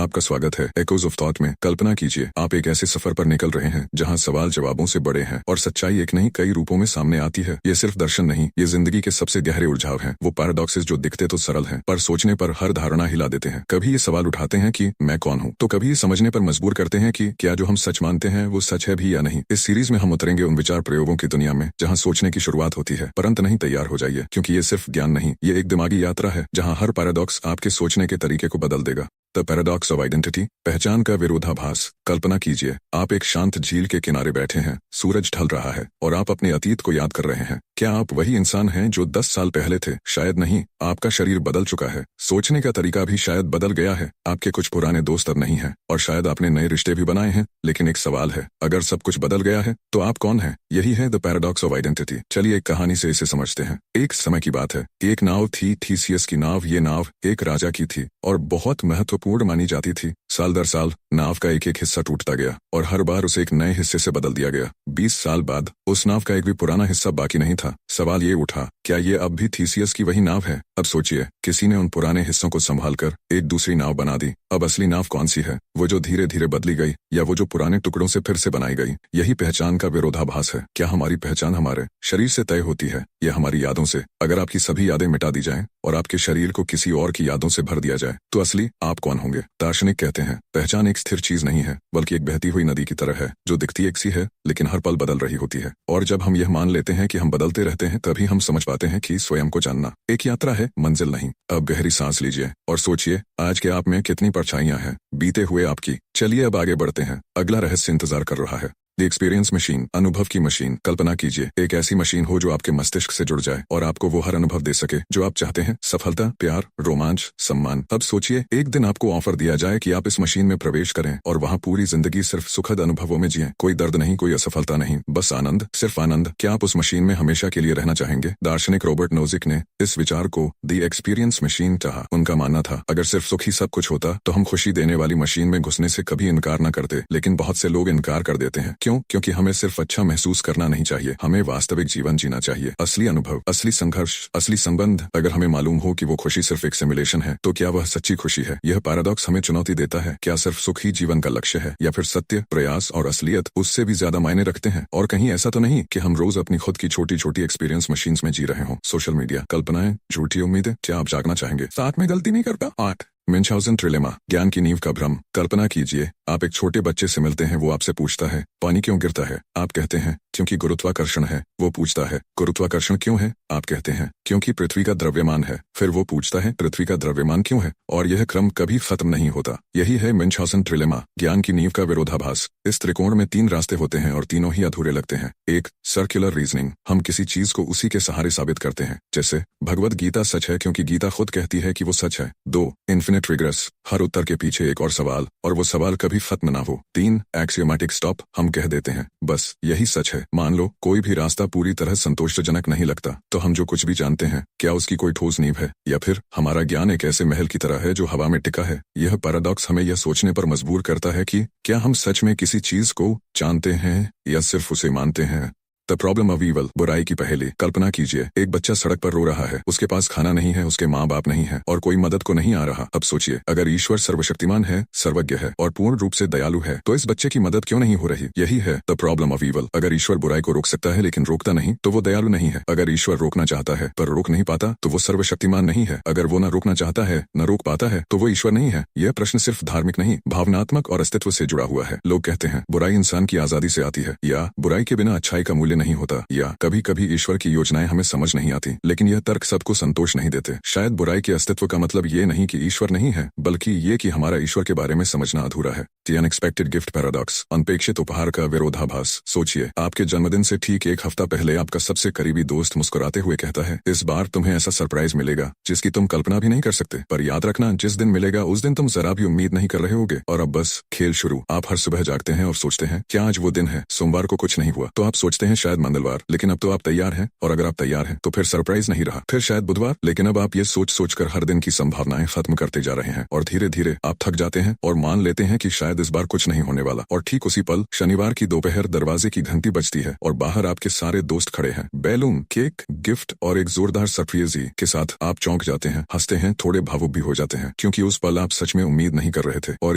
आपका स्वागत है एकोज ऑफ थॉट में। कल्पना कीजिए आप एक ऐसे सफर पर निकल रहे हैं जहां सवाल जवाबों से बड़े हैं और सच्चाई एक नहीं कई रूपों में सामने आती है। ये सिर्फ दर्शन नहीं, ये जिंदगी के सबसे गहरे उलझाव हैं। वो पैराडॉक्सेस जो दिखते तो सरल हैं पर सोचने पर हर धारणा हिला देते हैं। कभी ये सवाल उठाते हैं कि मैं कौन हूँ, तो कभी ये समझने पर मजबूर करते हैं कि क्या जो हम सच मानते हैं वो सच है भी या नहीं। इस सीरीज में हम उतरेंगे उन विचार प्रयोगों की दुनिया में जहाँ सोचने की शुरुआत होती है, परंतु नहीं तैयार हो जाइए, क्योंकि ये सिर्फ ज्ञान नहीं, ये एक दिमागी यात्रा है जहाँ हर पैराडॉक्स आपके सोचने के तरीके को बदल देगा। द पैराडॉक्स ऑफ आइडेंटिटी, पहचान का विरोधाभास। कल्पना कीजिए आप एक शांत झील के किनारे बैठे हैं, सूरज ढल रहा है और आप अपने अतीत को याद कर रहे हैं। क्या आप वही इंसान हैं जो 10 साल पहले थे? शायद नहीं। आपका शरीर बदल चुका है, सोचने का तरीका भी शायद बदल गया है, आपके कुछ पुराने दोस्त अब नहीं हैं और शायद आपने नए रिश्ते भी बनाए हैं। लेकिन एक सवाल है, अगर सब कुछ बदल गया है तो आप कौन हैं? यही है द पैराडॉक्स ऑफ आइडेंटिटी। चलिए एक कहानी से इसे समझते हैं। एक समय की बात है, एक नाव थी, थीसियस की नाव। ये नाव एक राजा की थी और बहुत महत्वपूर्ण मानी जाती थी। साल दर साल नाव का एक एक हिस्सा टूटता गया और हर बार उसे एक नए हिस्से से बदल दिया गया। 20 साल बाद उस नाव का एक भी पुराना हिस्सा बाकी नहीं था। सवाल ये उठा, क्या ये अब भी थीसियस की वही नाव है? अब सोचिए, किसी ने उन पुराने हिस्सों को संभालकर एक दूसरी नाव बना दी। अब असली नाव कौन सी है? वो जो धीरे धीरे बदली गई या वो जो पुराने टुकड़ों से फिर से बनाई गई? यही पहचान का विरोधाभास है। क्या हमारी पहचान हमारे शरीर से तय होती है या हमारी यादों से? अगर आपकी सभी यादें मिटा दी जाएं और आपके शरीर को किसी और की यादों से भर दिया जाए तो असली आप कौन होंगे? दार्शनिक कहते हैं पहचान एक स्थिर चीज नहीं है, बल्कि एक बहती हुई नदी की तरह है जो दिखती एक सी है लेकिन हर पल बदल रही होती है। और जब हम यह मान लेते हैं कि हम बदलते रहते हैं, तभी हम समझ पाते हैं कि स्वयं को जानना एक यात्रा है, मंजिल नहीं। अब गहरी सांस लीजिए और सोचिए आज के आप में कितनी परछाइयां हैं बीते हुए आपकी। चलिए अब आगे बढ़ते हैं। अगला रहस्य इंतजार कर रहा है, द एक्सपीरियंस मशीन, अनुभव की मशीन। कल्पना कीजिए एक ऐसी मशीन हो जो आपके मस्तिष्क से जुड़ जाए और आपको वो हर अनुभव दे सके जो आप चाहते हैं, सफलता, प्यार, रोमांच, सम्मान। अब सोचिए एक दिन आपको ऑफर दिया जाए कि आप इस मशीन में प्रवेश करें और वहाँ पूरी जिंदगी सिर्फ सुखद अनुभवों में जिएं। कोई दर्द नहीं, कोई असफलता नहीं, बस आनंद, सिर्फ आनंद। क्या आप उस मशीन में हमेशा के लिए रहना चाहेंगे? दार्शनिक रॉबर्ट नोजिक ने इस विचार को द एक्सपीरियंस मशीन कहा। उनका मानना था अगर सिर्फ सुख ही सब कुछ होता तो हम खुशी देने वाली मशीन में घुसने से कभी इनकार न करते। लेकिन बहुत से लोग इनकार कर देते हैं। क्यों? क्योंकि हमें सिर्फ अच्छा महसूस करना नहीं चाहिए, हमें वास्तविक जीवन जीना चाहिए। असली अनुभव, असली संघर्ष, असली संबंध। अगर हमें मालूम हो कि वो खुशी सिर्फ एक सिमुलेशन है तो क्या वह सच्ची खुशी है? यह पैराडॉक्स हमें चुनौती देता है। क्या सिर्फ सुख ही जीवन का लक्ष्य है या फिर सत्य, प्रयास और असलियत उससे भी ज्यादा मायने रखते हैं? और कहीं ऐसा तो नहीं कि हम रोज अपनी खुद की छोटी छोटी एक्सपीरियंस मशीन्स में जी रहे हों? सोशल मीडिया, कल्पनाएं, झूठी उम्मीदें। क्या आप जागना चाहेंगे? साथ में गलती नहीं करता। 8 म्यूनचाउज़ेन ट्रिलेमा, ज्ञान की नींव का भ्रम। कल्पना कीजिए आप एक छोटे बच्चे से मिलते हैं, वो आपसे पूछता है पानी क्यों गिरता है? आप कहते हैं क्योंकि गुरुत्वाकर्षण है। वो पूछता है गुरुत्वाकर्षण क्यों है? आप कहते हैं क्योंकि पृथ्वी का द्रव्यमान है। फिर वो पूछता है पृथ्वी का द्रव्यमान क्यों है? और यह क्रम कभी खत्म नहीं होता। यही है म्यूनचाउज़ेन ट्रिलेमा, ज्ञान की नींव का विरोधाभास। इस त्रिकोण में 3 रास्ते होते हैं और तीनों ही अधूरे लगते हैं। 1 सर्कुलर रीजनिंग, हम किसी चीज को उसी के सहारे साबित करते हैं, जैसे भगवद गीता सच है क्योंकि गीता खुद कहती है कि वो सच है। 2 इन्फिनिट रिग्रेस, हर उत्तर के पीछे एक और सवाल और वो सवाल कभी खत्म ना हो। 3 एक्सियोमेटिक स्टॉप, हम कह देते हैं बस यही सच है। मान लो कोई भी रास्ता पूरी तरह संतोषजनक नहीं लगता तो हम जो कुछ भी जानते हैं क्या उसकी कोई ठोस नींव है या फिर हमारा ज्ञान एक ऐसे महल की तरह है जो हवा में टिका है? यह पैराडॉक्स हमें यह सोचने पर मजबूर करता है कि क्या हम सच में किसी चीज को जानते हैं या सिर्फ उसे मानते हैं। द प्रॉब्लम ऑफ ईवल, बुराई की पहेली। कल्पना कीजिए एक बच्चा सड़क पर रो रहा है, उसके पास खाना नहीं है, उसके माँ बाप नहीं है और कोई मदद को नहीं आ रहा। अब सोचिए अगर ईश्वर सर्वशक्तिमान है, सर्वज्ञ है और पूर्ण रूप से दयालु है तो इस बच्चे की मदद क्यों नहीं हो रही? यही है द प्रॉब्लम ऑफ ईवल। अगर ईश्वर बुराई को रोक सकता है लेकिन रोकता नहीं तो वो दयालु नहीं है। अगर ईश्वर रोकना चाहता है पर रोक नहीं पाता तो वो सर्वशक्तिमान नहीं है। अगर वो न रोकना चाहता है न रोक पाता है तो वो ईश्वर नहीं है। यह प्रश्न सिर्फ धार्मिक नहीं, भावनात्मक और अस्तित्व से जुड़ा हुआ है। लोग कहते हैं बुराई इंसान की आजादी से आती है, या बुराई के बिना अच्छाई का मूल्य नहीं होता, या कभी कभी ईश्वर की योजनाएं हमें समझ नहीं आती। लेकिन यह तर्क सबको संतोष नहीं देते। शायद बुराई के अस्तित्व का मतलब ये नहीं कि ईश्वर नहीं है, बल्कि ये कि हमारा ईश्वर के बारे में समझना अधूरा है। द अनएक्सपेक्टेड गिफ्ट पैराडॉक्स, अनपेक्षित उपहार का विरोधाभास। सोचिए आपके जन्मदिन से ठीक 1 हफ्ता पहले आपका सबसे करीबी दोस्त मुस्कुराते हुए कहता है इस बार तुम्हें ऐसा सरप्राइज मिलेगा जिसकी तुम कल्पना भी नहीं कर सकते। पर याद रखना जिस दिन मिलेगा उस दिन तुम जरा भी उम्मीद नहीं कर रहे होगे। और अब बस खेल शुरू। आप हर सुबह जागते हैं और सोचते हैं क्या आज वो दिन है? सोमवार को कुछ नहीं हुआ तो आप सोचते हैं शायद मंगलवार, लेकिन अब तो आप तैयार हैं, और अगर आप तैयार हैं तो फिर सरप्राइज नहीं रहा, फिर शायद बुधवार, लेकिन अब आप ये सोच सोचकर हर दिन की संभावनाएं खत्म करते जा रहे हैं और धीरे धीरे आप थक जाते हैं और मान लेते हैं कि शायद इस बार कुछ नहीं होने वाला। और ठीक उसी पल शनिवार की दोपहर दरवाजे की घंटी बजती है और बाहर आपके सारे दोस्त खड़े हैं, बैलून, केक, गिफ्ट और एक जोरदार सरप्राइज के साथ। आप चौंक जाते हैं, हंसते हैं, थोड़े भावुक भी हो जाते हैं, क्योंकि उस पल आप सच में उम्मीद नहीं कर रहे थे। और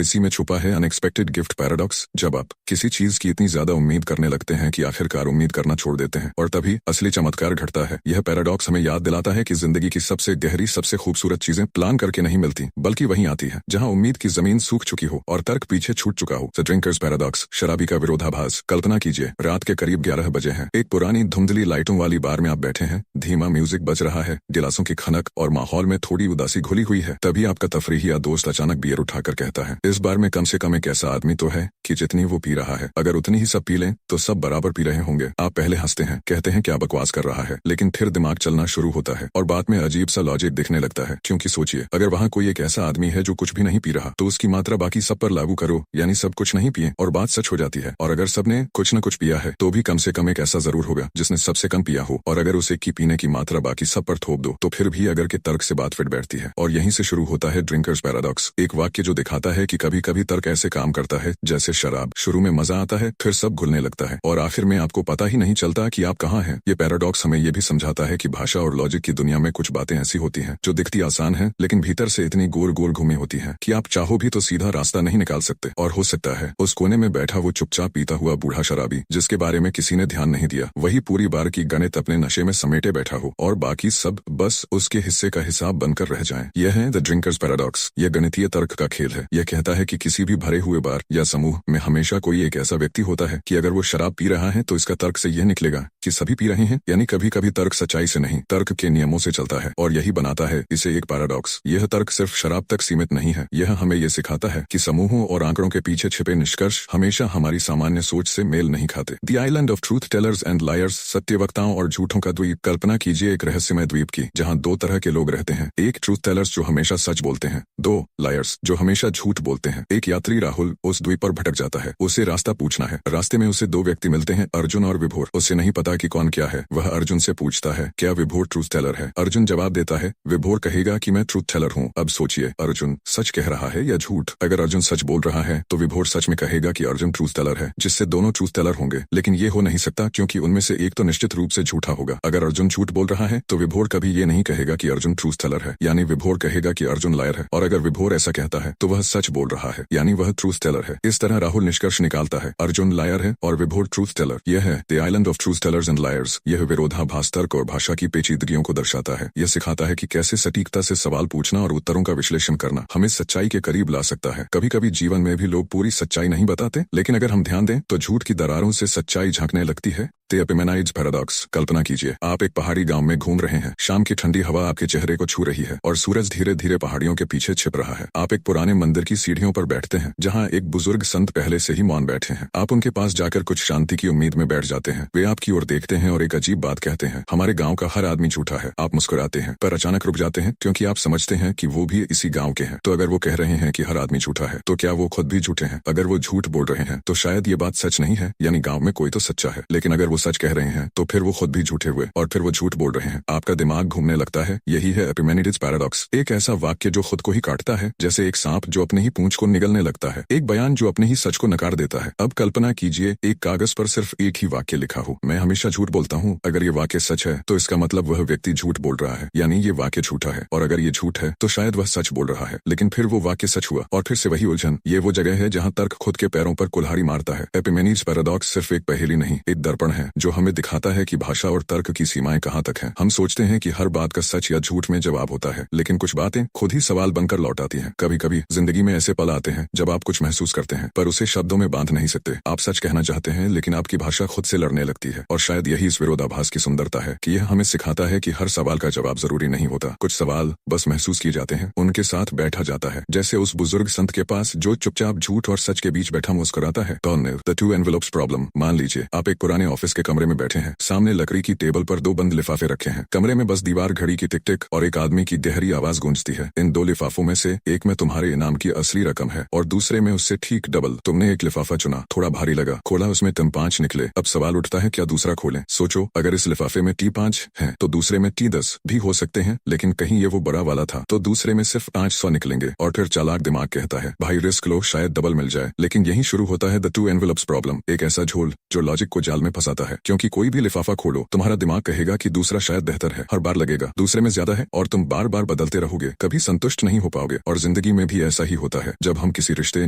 इसी में छुपा है अनएक्सपेक्टेड गिफ्ट पैराडॉक्स। जब आप किसी चीज की इतनी ज्यादा उम्मीद करने लगते हैं कि आखिरकार उम्मीद करना छोड़ देते हैं, और तभी असली चमत्कार घटता है। यह पैराडॉक्स हमें याद दिलाता है कि जिंदगी की सबसे गहरी, सबसे खूबसूरत चीजें प्लान करके नहीं मिलती, बल्कि वहीं आती है जहां उम्मीद की जमीन सूख चुकी हो और तर्क पीछे छूट चुका हो। द ड्रिंकर्स पैराडॉक्स, शराबी का विरोधाभास। कल्पना कीजिए, रात के करीब 11 बजे हैं, एक पुरानी धुंधली लाइटों वाली बार में आप बैठे हैं, धीमा म्यूजिक बज रहा है, गिलासों की खनक और माहौल में थोड़ी उदासी घुली हुई है। तभी आपका तफरीही या दोस्त अचानक बियर उठाकर कहता है, इस बार में कम से कम एक ऐसा आदमी तो है कि जितनी वो पी रहा है, अगर उतनी ही सब पी लें तो सब बराबर पी रहे होंगे। आप पहले हंसते हैं, कहते हैं क्या बकवास कर रहा है, लेकिन फिर दिमाग चलना शुरू होता है और बात में अजीब सा लॉजिक दिखने लगता है। क्योंकि सोचिए, अगर वहाँ कोई एक ऐसा आदमी है जो कुछ भी नहीं पी रहा, तो उसकी मात्रा बाकी सब पर लागू करो, यानी सब कुछ नहीं पिए, और बात सच हो जाती है। और अगर सबने कुछ न कुछ पिया है, तो भी कम से कम एक ऐसा जरूर होगा जिसने सबसे कम पिया हो, और अगर उसे की पीने की मात्रा बाकी सब पर थोप दो, तो फिर भी अगर के तर्क से बात फिट बैठती है। और यहीं से शुरू होता है ड्रिंकर्स पैराडॉक्स, एक वाक्य जो दिखाता है कि कभी कभी तर्क ऐसे काम करता है जैसे शराब। शुरू में मजा आता है, फिर सब घुलने लगता है, और आखिर में आपको पता ही नहीं चलता कि आप कहाँ हैं। ये पैराडॉक्स हमें ये भी समझाता है कि भाषा और लॉजिक की दुनिया में कुछ बातें ऐसी होती हैं जो दिखती आसान है, लेकिन भीतर से इतनी गोल गोल घूमी होती हैं कि आप चाहो भी तो सीधा रास्ता नहीं निकाल सकते। और हो सकता है उस कोने में बैठा वो चुपचाप पीता हुआ बूढ़ा शराबी, जिसके बारे में किसी ने ध्यान नहीं दिया, वही पूरी बार की गणित अपने नशे में समेटे बैठा हो, और बाकी सब बस उसके हिस्से का हिसाब बनकर रह जाएं। यह है द ड्रिंकर्स पैराडॉक्स। यह गणितीय तर्क का खेल है। यह कहता है कि किसी भी भरे हुए बार या समूह में हमेशा कोई एक ऐसा व्यक्ति होता है कि अगर वो शराब पी रहा है तो इसका तर्क से यह निकलेगा कि सभी पी रहे हैं, यानी कभी कभी तर्क सच्चाई से नहीं, तर्क के नियमों से चलता है, और यही बनाता है इसे एक पैराडॉक्स। यह तर्क सिर्फ शराब तक सीमित नहीं है, यह हमें यह सिखाता है कि समूहों और आंकड़ों के पीछे छिपे निष्कर्ष हमेशा हमारी सामान्य सोच से मेल नहीं खाते। The island of truth tellers and liars, सत्यवक्ताओं और झूठों का द्वीप। कल्पना कीजिए एक रहस्यमय द्वीप की, जहाँ दो तरह के लोग रहते हैं, एक ट्रूथ टेलर्स जो हमेशा सच बोलते हैं, दो लायर्स जो हमेशा झूठ बोलते हैं। एक यात्री राहुल उस द्वीप पर भटक जाता है, उसे रास्ता पूछना है। रास्ते में उसे दो व्यक्ति मिलते हैं, अर्जुन और विभोर। उसे नहीं पता कि कौन क्या है। वह अर्जुन से पूछता है, क्या विभोर ट्रूथ टेलर है? अर्जुन जवाब देता है, विभोर कहेगा कि मैं ट्रूथ टेलर हूँ। अब सोचिए, अर्जुन सच कह रहा है या झूठ? अगर अर्जुन सच बोल रहा है तो विभोर सच में कहेगा कि अर्जुन ट्रूथ टेलर है, जिससे दोनों ट्रूथ टेलर होंगे। लेकिन ये हो नहीं सकता, क्योंकि उनमें से एक तो निश्चित रूप से झूठा होगा। अगर अर्जुन झूठ बोल रहा है तो विभोर कभी ये नहीं कहेगा कि अर्जुन ट्रूथ टेलर है, यानी विभोर कहेगा कि अर्जुन लायर है। और अगर विभोर ऐसा कहता है तो वह सच बोल रहा है, यानी वह ट्रूथ टेलर है। इस तरह राहुल निष्कर्ष निकालता है, अर्जुन लायर है और विभोर ट्रूथ टेलर। यह है the island of truth tellers and liars. यह विरोधाभास तर्क और भाषा की पेचीदगियों को दर्शाता है। यह सिखाता है कि कैसे सटीकता से सवाल पूछना और उत्तरों का विश्लेषण करना हमें सच्चाई के करीब ला सकता है। कभी कभी जीवन में भी लोग पूरी सच्चाई नहीं बताते, लेकिन अगर हम ध्यान दें तो झूठ की दरारों से सच्चाई झांकने लगती है। The एपिमेनाइड्स paradox. कल्पना कीजिए, आप एक पहाड़ी गांव में घूम रहे हैं, शाम की ठंडी हवा आपके चेहरे को छू रही है और सूरज धीरे धीरे पहाड़ियों के पीछे छिप रहा है। आप एक पुराने मंदिर की सीढ़ियों पर बैठते हैं, जहां एक बुजुर्ग संत पहले से ही मौन बैठे हैं। आप उनके पास जाकर कुछ शांति की उम्मीद में बैठ जाते हैं। वे आपकी ओर देखते हैं और एक अजीब बात कहते हैं, हमारे गाँव का हर आदमी झूठा है। आप मुस्कुराते हैं, पर अचानक रुक जाते हैं, क्योंकि आप समझते हैं कि वो भी इसी गाँव के हैं। तो अगर वो कह रहे हैं कि हर आदमी झूठा है, तो क्या वो खुद भी झूठे हैं? अगर वो झूठ बोल रहे हैं तो शायद ये बात सच नहीं है, यानी गाँव में कोई तो सच्चा है। लेकिन अगर वो सच कह रहे हैं तो फिर वो खुद भी झूठे हुए, और फिर वो झूठ बोल रहे हैं। आपका दिमाग घूमने लगता है। यही है एपिमेनिडिस पैराडॉक्स। एक ऐसा वाक्य जो खुद को ही काटता है, जैसे एक सांप जो अपने ही पूंछ को निगलने लगता है, एक बयान जो अपने ही सच को नकार देता है। अब कल्पना कीजिए, एक कागज पर सिर्फ एक ही वाक्य लिखा हो, मैं हमेशा झूठ बोलता हूँ। अगर ये वाक्य सच है तो इसका मतलब वह व्यक्ति झूठ बोल रहा है, यानी ये वाक्य झूठा है। और अगर ये झूठ है तो शायद वह सच बोल रहा है, लेकिन फिर वो वाक्य सच हुआ, और फिर से वही उलझन। ये वो जगह है जहाँ तर्क खुद के पैरों पर कुल्हाड़ी मारता है। एपिमेनिड्स पैराडॉक्स सिर्फ एक पहेली नहीं, एक दर्पण है जो हमें दिखाता है कि भाषा और तर्क की सीमाएं कहाँ तक हैं। हम सोचते हैं कि हर बात का सच या झूठ में जवाब होता है, लेकिन कुछ बातें खुद ही सवाल बनकर लौट आती हैं। कभी कभी जिंदगी में ऐसे पल आते हैं जब आप कुछ महसूस करते हैं, पर उसे शब्दों में बांध नहीं सकते। आप सच कहना चाहते हैं, लेकिन आपकी भाषा खुद से लड़ने लगती है। और शायद यही इस विरोधाभास की सुंदरता है कि यह हमें सिखाता है कि हर सवाल का जवाब जरूरी नहीं होता। कुछ सवाल बस महसूस किए जाते हैं, उनके साथ बैठा जाता है, जैसे उस बुजुर्ग संत के पास जो चुपचाप झूठ और सच के बीच बैठा मुस्कुराता है। The two envelopes problem. मान लीजिए आप एक पुराने ऑफिस के कमरे में बैठे हैं। सामने लकड़ी की टेबल पर 2 बंद लिफाफे रखे हैं। कमरे में बस दीवार, घड़ी की टिक टिक और एक आदमी की गहरी आवाज गूंजती है। इन 2 लिफाफों में से एक में तुम्हारे इनाम की असली रकम है और दूसरे में उससे ठीक डबल। तुमने एक लिफाफा चुना, थोड़ा भारी लगा, खोला, उसमें T5 निकले। अब सवाल उठता है क्या दूसरा खोलें? सोचो, अगर इस लिफाफे में T5 है तो दूसरे में T10 भी हो सकते हैं, लेकिन कहीं ये वो बड़ा वाला था तो दूसरे में सिर्फ 500 निकलेंगे। और फिर चालाक दिमाग कहता है भाई रिस्क लो, शायद डबल मिल जाए। लेकिन यहीं शुरू होता है द 2 एनवेलप्स प्रॉब्लम, एक ऐसा झोल जो लॉजिक को जाल में फंसाता है। क्योंकि कोई भी लिफाफा खोलो, तुम्हारा दिमाग कहेगा कि दूसरा शायद बेहतर है, हर बार लगेगा दूसरे में ज्यादा है और तुम बार बार बदलते रहोगे, कभी संतुष्ट नहीं हो पाओगे। और जिंदगी में भी ऐसा ही होता है। जब हम किसी रिश्ते,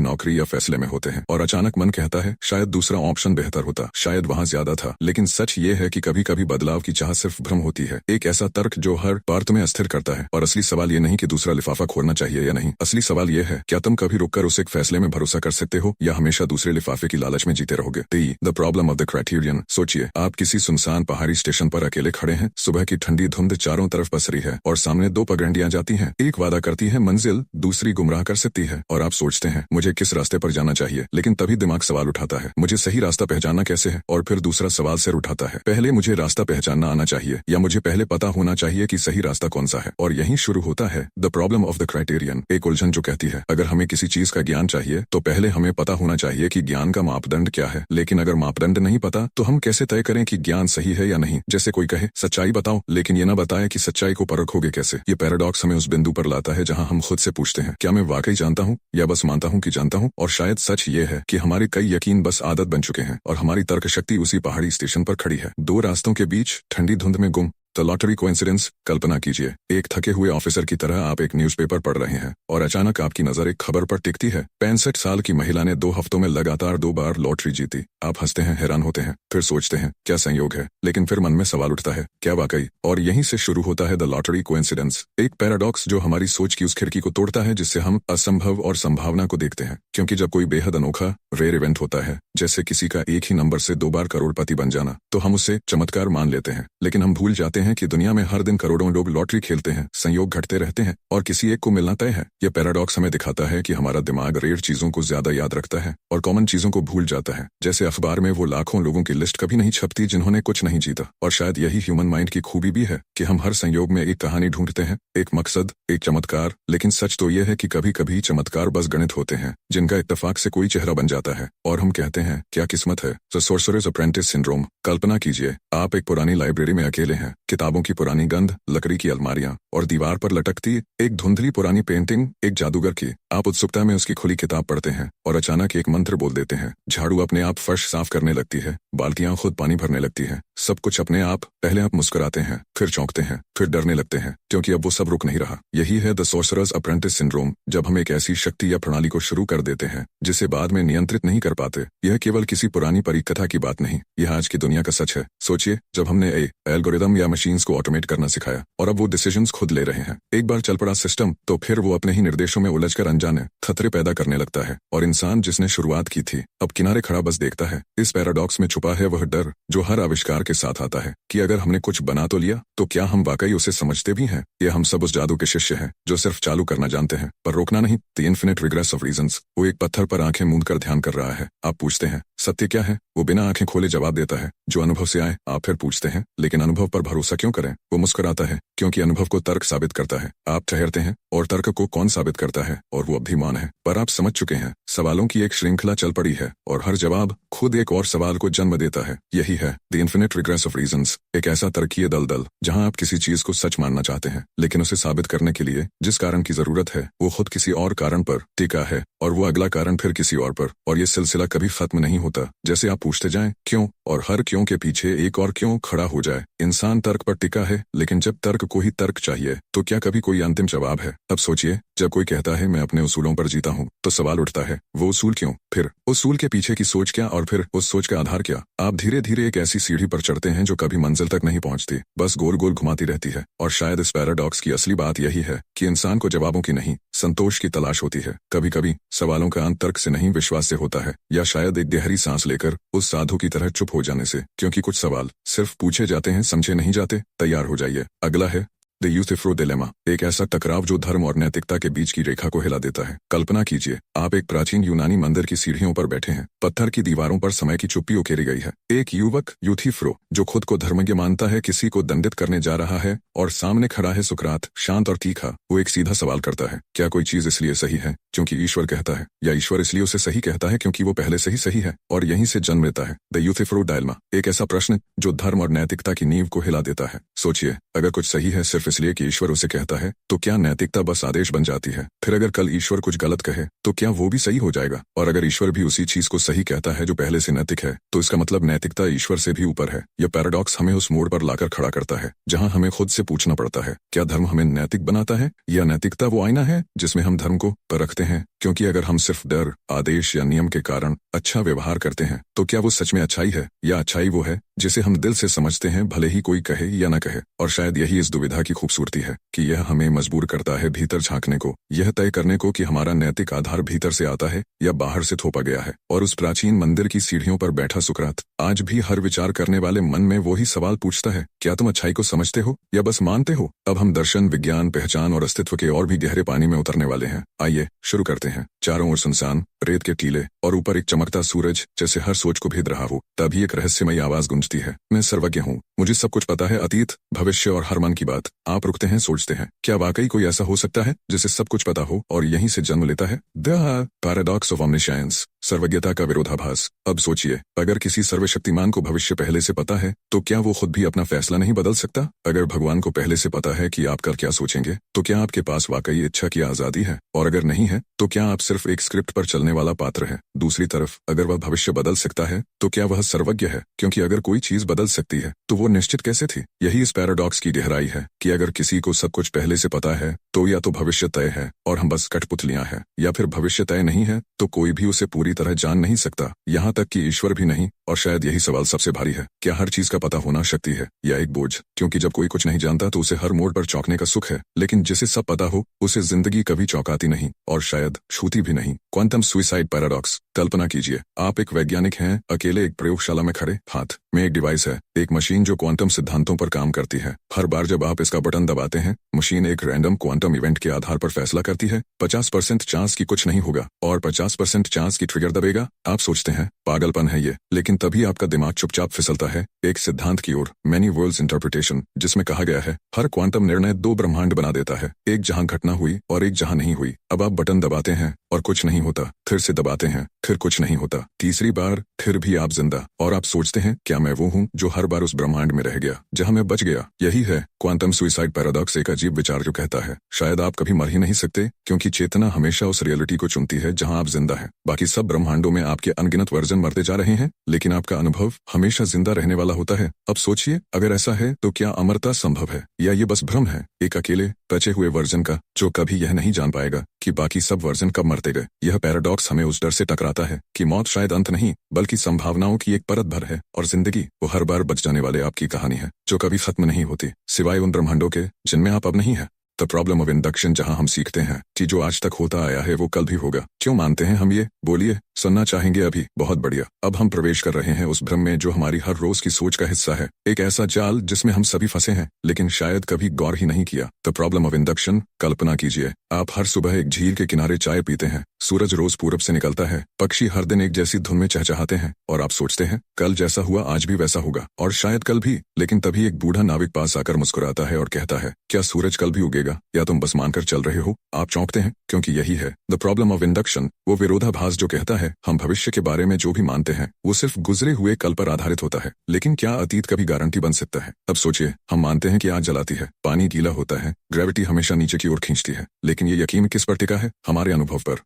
नौकरी या फैसले में होते हैं और अचानक मन कहता है शायद दूसरा ऑप्शन बेहतर होता, शायद वहाँ ज्यादा था। लेकिन सच ये है कि कभी कभी बदलाव की चाह सिर्फ भ्रम होती है, एक ऐसा तर्क जो हर बार तुम्हें अस्थिर करता है। और असली सवाल ये नहीं कि दूसरा लिफाफा खोलना चाहिए या नहीं, असली सवाल ये है क्या तुम कभी रुककर उस एक फैसले में भरोसा कर सकते हो या हमेशा दूसरे लिफाफे की लालच में जीते रहोगे। The problem of the criterion. सोचिए, आप किसी सुनसान पहाड़ी स्टेशन पर अकेले खड़े हैं। सुबह की ठंडी धुंध चारों तरफ पसरी है और सामने 2 पगडंडियां जाती हैं। एक वादा करती है मंजिल, दूसरी गुमराह कर सकती है। और आप सोचते हैं मुझे किस रास्ते पर जाना चाहिए, लेकिन तभी दिमाग सवाल उठाता है मुझे सही रास्ता पहचानना कैसे है? और फिर दूसरा सवाल सिर उठाता है पहले मुझे रास्ता पहचानना आना चाहिए या मुझे पहले पता होना चाहिए कि सही रास्ता कौन सा है? और यहीं शुरू होता है the problem of the criterion, एक उलझन जो कहती है अगर हमें किसी चीज का ज्ञान चाहिए तो पहले हमें पता होना चाहिए कि ज्ञान का मापदंड क्या है। लेकिन अगर मापदंड नहीं पता तो हम कैसे तय करें कि ज्ञान सही है या नहीं? जैसे कोई कहे सच्चाई बताओ, लेकिन ये ना बताए कि सच्चाई को परखोगे कैसे। ये पैराडॉक्स हमें उस बिंदु पर लाता है जहां हम खुद से पूछते हैं क्या मैं वाकई जानता हूं या बस मानता हूं कि जानता हूं? और शायद सच ये है कि हमारे कई यकीन बस आदत बन चुके हैं और हमारी तर्क शक्ति उसी पहाड़ी स्टेशन पर खड़ी है, 2 रास्तों के बीच ठंडी धुंध में गुम। The lottery coincidence. कल्पना कीजिए, एक थके हुए ऑफिसर की तरह आप एक न्यूज़पेपर पढ़ रहे हैं और अचानक आपकी नजर एक खबर पर टिकती है 65 साल की महिला ने 2 हफ्तों में लगातार 2 बार लॉटरी जीती। आप हंसते हैं, हैरान होते हैं, फिर सोचते हैं क्या संयोग है, लेकिन फिर मन में सवाल उठता है क्या वाकई? और यहीं से शुरू होता है द लॉटरी कोइंसिडेंस, एक पैराडॉक्स जो हमारी सोच की उस खिड़की को तोड़ता है जिससे हम असंभव और संभावना को देखते हैं। क्योंकि जब कोई बेहद अनोखा रेयर इवेंट होता है, जैसे किसी का एक ही नंबर से 2 बार करोड़पति बन जाना, तो हम उसे चमत्कार मान लेते हैं। लेकिन हम भूल जाते हैं कि दुनिया में हर दिन करोड़ों लोग लॉटरी खेलते हैं, संयोग घटते रहते हैं और किसी एक को मिलना तय है। यह पैराडॉक्स हमें दिखाता है कि हमारा दिमाग रेयर चीजों को ज्यादा याद रखता है और कॉमन चीजों को भूल जाता है। जैसे अखबार में वो लाखों लोगों की लिस्ट कभी नहीं छपती जिन्होंने कुछ नहीं जीता। और शायद यही ह्यूमन माइंड की खूबी भी है कि हम हर संयोग में एक कहानी ढूंढते हैं, एक मकसद, एक चमत्कार। लेकिन सच तो यह है कि कभी कभी चमत्कार बस गणित होते हैं जिनका इत्तेफाक से कोई चेहरा बन जाता है और हम कहते हैं क्या किस्मत है। The sorcerer's apprentice syndrome. कल्पना कीजिए, आप एक पुरानी लाइब्रेरी में अकेले हैं, किताबों की पुरानी गंध, लकड़ी की अलमारियां और दीवार पर लटकती एक धुंधली पुरानी पेंटिंग एक जादूगर की। आप उत्सुकता में उसकी खुली किताब पढ़ते हैं और अचानक एक मंत्र बोल देते हैं। झाड़ू अपने आप फर्श साफ करने लगती है, बाल्टियां खुद पानी भरने लगती है, सब कुछ अपने आप। पहले आप मुस्कुराते हैं, फिर चौंकते हैं, फिर डरने लगते हैं क्योंकि अब वो सब रुक नहीं रहा। यही है द सोर्सरर्स अप्रेंटिस सिंड्रोम, जब हम एक ऐसी शक्ति या प्रणाली को शुरू कर देते हैं जिसे बाद में नियंत्रित नहीं कर पाते। यह केवल किसी पुरानी परिकथा की बात नहीं, यह आज की दुनिया का सच है। सोचिए, जब हमने एल्गोरिदम या मशीन्स को ऑटोमेट करना सिखाया और अब वो डिसीजंस खुद ले रहे हैं। एक बार चल पड़ा सिस्टम तो फिर वो अपने ही निर्देशों में उलझकर अनजाने खतरे पैदा करने लगता है और इंसान जिसने शुरुआत की थी अब किनारे खड़ा बस देखता है। इस पैराडॉक्स में छुपा है वह डर जो हर आविष्कार के साथ आता है कि अगर हमने कुछ बना तो लिया तो क्या हम वाकई उसे समझते भी हैं, या हम सब उस जादू के शिष्य हैं जो सिर्फ चालू करना जानते हैं पर रोकना नहीं। The infinite regress of reasons. वो एक पत्थर पर आंखें मूंद कर ध्यान कर रहा है। आप पूछते हैं सत्य क्या है? वो बिना आंखें खोले जवाब देता है जो अनुभव से आए। आप फिर पूछते हैं लेकिन अनुभव पर भरोसा क्यों करें? वो मुस्कुराता है क्योंकि अनुभव को तर्क साबित करता है। आप ठहरते हैं और तर्क को कौन साबित करता है? और वो अभिमान है। पर आप समझ चुके हैं सवालों की एक श्रृंखला चल पड़ी है और हर जवाब खुद एक और सवाल को जन्म देता है। यही है the infinite regress of reasons, एक ऐसा तर्कीय दलदल जहां आप किसी चीज को सच मानना चाहते हैं लेकिन उसे साबित करने के लिए जिस कारण की जरूरत है वो खुद किसी और कारण पर टिका है और वो अगला कारण फिर किसी और पर, और ये सिलसिला कभी खत्म नहीं होता। जैसे आप पूछते जाएं क्यों और हर क्यों के पीछे एक और क्यों खड़ा हो जाए। इंसान तर्क पर टिका है, लेकिन जब तर्क को ही तर्क चाहिए तो क्या कभी कोई अंतिम जवाब है? अब सोचिए, जब कोई कहता है मैं अपने उसूलों पर जीता हूँ तो सवाल उठता है वो उसूल क्यों? फिर उसूल के पीछे की सोच क्या? और फिर उस सोच का आधार क्या? आप धीरे धीरे एक ऐसी सीढ़ी पर चढ़ते हैं जो कभी मंजिल तक नहीं पहुंचती, बस गोल गोल घुमाती रहती है। और शायद इस पैराडॉक्स की असली बात यही है कि इंसान को जवाबों की नहीं, संतोष की तलाश होती है। कभी कभी सवालों का अंत तर्क से नहीं, विश्वास से होता है, या शायद एक गहरी सांस लेकर उस साधु की तरह चुप हो जाने से। क्योंकि कुछ सवाल सिर्फ पूछे जाते हैं, समझे नहीं जाते। तैयार हो जाइए, अगला है द यूथिफ्रो डिलेमा, एक ऐसा टकराव जो धर्म और नैतिकता के बीच की रेखा को हिला देता है। कल्पना कीजिए, आप एक प्राचीन यूनानी मंदिर की सीढ़ियों पर बैठे हैं। पत्थर की दीवारों पर समय की चुप्पी उकेरी गई है। एक युवक यूथिफ्रो, जो खुद को धर्मज्ञ मानता है, किसी को दंडित करने जा रहा है और सामने खड़ा है सुकरात, शांत और तीखा। वो एक सीधा सवाल करता है, क्या कोई चीज इसलिए सही है क्योंकि ईश्वर कहता है, या ईश्वर इसलिए उसे सही कहता है क्योंकि वो पहले से ही सही है? और यहीं से जन्म लेता है द यूथिफ्रो डायलेमा, एक ऐसा प्रश्न जो धर्म और नैतिकता की नींव को हिला देता है। सोचिए, अगर कुछ सही है सिर्फ इसलिए कि ईश्वर उसे कहता है, तो क्या नैतिकता बस आदेश बन जाती है? फिर अगर कल ईश्वर कुछ गलत कहे, तो क्या वो भी सही हो जाएगा? और अगर ईश्वर भी उसी चीज को सही कहता है जो पहले से नैतिक है, तो इसका मतलब नैतिकता ईश्वर से भी ऊपर है। यह पैराडॉक्स हमें उस मोड़ पर लाकर खड़ा करता है जहां हमें खुद से पूछना पड़ता है, क्या धर्म हमें नैतिक बनाता है, या नैतिकता वो आईना है जिसमें हम धर्म को परखते हैं? क्योंकि अगर हम सिर्फ डर, आदेश या नियम के कारण अच्छा व्यवहार करते हैं, तो क्या वो सच में अच्छाई है, या अच्छाई वो है जिसे हम दिल से समझते हैं, भले ही कोई कहे या न कहे? और शायद यही इस दुविधा की खूबसूरती है कि यह हमें मजबूर करता है भीतर झांकने को, यह तय करने को कि हमारा नैतिक आधार भीतर से आता है या बाहर से थोपा गया है। और उस प्राचीन मंदिर की सीढ़ियों पर बैठा सुकरात आज भी हर विचार करने वाले मन में वही सवाल पूछता है, क्या तुम अच्छाई को समझते हो या बस मानते हो? अब हम दर्शन, विज्ञान, पहचान और अस्तित्व के और भी गहरे पानी में उतरने वाले हैं। आइए शुरू करते हैं। चारों ओर सुनसान, रेत के टीले और ऊपर एक चमकता सूरज जैसे हर सोच को भेद रहा हो। तभी एक रहस्यमयी आवाज गूंजती है, मैं सर्वज्ञ हूँ, मुझे सब कुछ पता है, अतीत, भविष्य और हर मन की बात। आप रुकते हैं, सोचते हैं, क्या वाकई कोई ऐसा हो सकता है जिसे सब कुछ पता हो और यहीं से जन्म लेता है? द पैराडॉक्स ऑफ ओमनिशायंस, सर्वज्ञता का विरोधाभास। अब सोचिए, अगर किसी सर्वशक्तिमान को भविष्य पहले से पता है, तो क्या वो खुद भी अपना फैसला नहीं बदल सकता? अगर भगवान को पहले से पता है कि आप कल क्या सोचेंगे, तो क्या आपके पास वाकई इच्छा की आजादी है? और अगर नहीं है, तो क्या आप सिर्फ एक स्क्रिप्ट पर चलने वाला पात्र है? दूसरी तरफ, अगर वह भविष्य बदल सकता है, तो क्या वह सर्वज्ञ है? क्योंकि अगर कोई चीज बदल सकती है, तो वो निश्चित कैसे थी? यही इस पैराडॉक्स की गहराई है कि अगर किसी को सब कुछ पहले से पता है, तो या तो भविष्य तय है और हम बस कठपुतलियां हैं, या फिर भविष्य तय नहीं है तो कोई भी उसे पूरी तरह जान नहीं सकता, यहाँ तक कि ईश्वर भी नहीं। और शायद यही सवाल सबसे भारी है, क्या हर चीज का पता होना शक्ति है या एक बोझ? क्योंकि जब कोई कुछ नहीं जानता तो उसे हर मोड़ पर चौंकने का सुख है, लेकिन जिसे सब पता हो उसे जिंदगी कभी चौंकाती नहीं और शायद छूती भी नहीं। Quantum suicide paradox. कल्पना कीजिए, आप एक वैज्ञानिक हैं, अकेले एक प्रयोगशाला में खड़े, हाथ में एक डिवाइस है, एक मशीन जो क्वांटम सिद्धांतों पर काम करती है। हर बार जब आप इसका बटन दबाते हैं, मशीन एक रैंडम क्वांटम इवेंट के आधार पर फैसला करती है। 50% चांस की कुछ नहीं होगा और 50% चांस की ट्रिगर दबेगा। आप सोचते हैं, पागलपन है ये, लेकिन तभी आपका दिमाग चुपचाप फिसलता है एक सिद्धांत की ओर, मैनी वर्ल्ड्स इंटरप्रिटेशन, जिसमें कहा गया है हर क्वांटम निर्णय 2 ब्रह्मांड बना देता है, एक जहां घटना हुई और एक जहां नहीं हुई। अब आप बटन दबाते हैं और कुछ नहीं होता, फिर से दबाते हैं, फिर कुछ नहीं होता, तीसरी बार फिर भी आप जिंदा। और आप सोचते हैं, क्या मैं वो हूँ जो हर बार उस ब्रह्मांड में रह गया जहां मैं बच गया? यही है क्वांटम सुइसाइड पैराडॉक्स, एक अजीब विचार जो कहता है शायद आप कभी मर ही नहीं सकते, क्योंकि चेतना हमेशा उस रियलिटी को चुनती है जहां आप जिंदा हैं। बाकी सब ब्रह्मांडों में आपके अनगिनत वर्जन मरते जा रहे हैं, लेकिन आपका अनुभव हमेशा जिंदा रहने वाला होता है। अब सोचिए, अगर ऐसा है तो क्या अमरता संभव है, या ये बस भ्रम है एक अकेले बचे हुए वर्जन का, जो कभी यह नहीं जान पाएगा कि बाकी सब वर्जन कब मरते गए? यह पैराडॉक्स हमें उस डर से टकराता है कि मौत शायद अंत नहीं, बल्कि संभावनाओं की एक परत भर है, और जिंदगी वो हर बार बच जाने वाले आपकी कहानी है जो कभी खत्म नहीं होती, सिवाय उन ब्रह्मांडों के जिनमें आप अब नहीं है। द प्रॉब्लम ऑफ इंडक्शन, जहां हम सीखते हैं कि जो आज तक होता आया है वो कल भी होगा। क्यों मानते हैं हम ये? बोलिए, सुनना चाहेंगे अभी? बहुत बढ़िया। अब हम प्रवेश कर रहे हैं उस भ्रम में जो हमारी हर रोज की सोच का हिस्सा है, एक ऐसा जाल जिसमें हम सभी फंसे हैं, लेकिन शायद कभी गौर ही नहीं किया। The problem of induction. कल्पना कीजिए, आप हर सुबह एक झील के किनारे चाय पीते हैं, सूरज रोज पूरब से निकलता है, पक्षी हर दिन एक जैसी धुन में चहचहाते हैं, और आप सोचते हैं कल जैसा हुआ आज भी वैसा होगा, और शायद कल भी। लेकिन तभी एक बूढ़ा नाविक पास आकर मुस्कुराता है और कहता है, क्या सूरज कल भी उगेगा, या तुम बस मानकर चल रहे हो? आप चौंकते हैं, क्योंकि यही है द प्रॉब्लम ऑफ इंडक्शन, वो विरोधाभास जो कहता है हम भविष्य के बारे में जो भी मानते हैं वो सिर्फ गुजरे हुए कल पर आधारित होता है। लेकिन क्या अतीत कभी गारंटी बन सकता है? अब सोचिए, हम मानते हैं कि आग जलाती है, पानी गीला होता है, ग्रेविटी हमेशा नीचे की ओर खींचती है, लेकिन ये यकीन किस पर टिका है? हमारे अनुभव पर